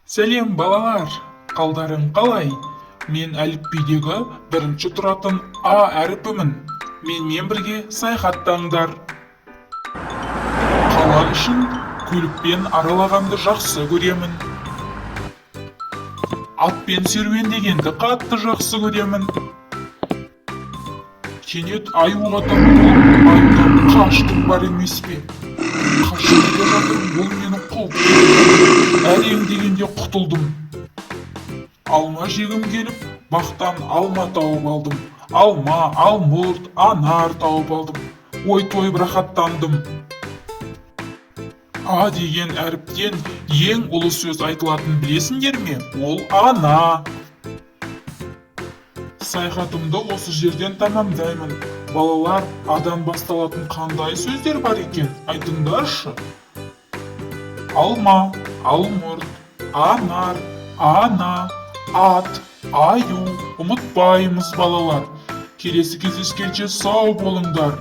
Сәлем балалар, қалдарың қалай? Мен әліпбидегі бірінші тұратын А әріпімін. Менімен бірге саяхаттаңдар. Қала үшін көлікпен аралағанды жақсы көремін. Атпен серуендегенді қатты жақсы көремін. Кенет аюға тап болып айттан қаштым бар емес пе? Қашып келе жатырмын, ол мені қуып келді. Әрең дегенде құтылдым. Алма жегім келіп, бақтан алма тауып алдым. Алма, алмұрт, анар тауып алдым. Ой тойып рахаттандым. А деген әріптен ең ұлы сөз айтылатын білесіңдер ме? Ол ана. Саяхатымды осы жерден тамамдаймын. Балалар, адан басталатын қандай сөздер бар екен? Айтыңдаршы. Алма, алмұрт, анар, ана, ат, аю. Ұмытпаймыз балалар. Келесі кездескенше сау болыңдар.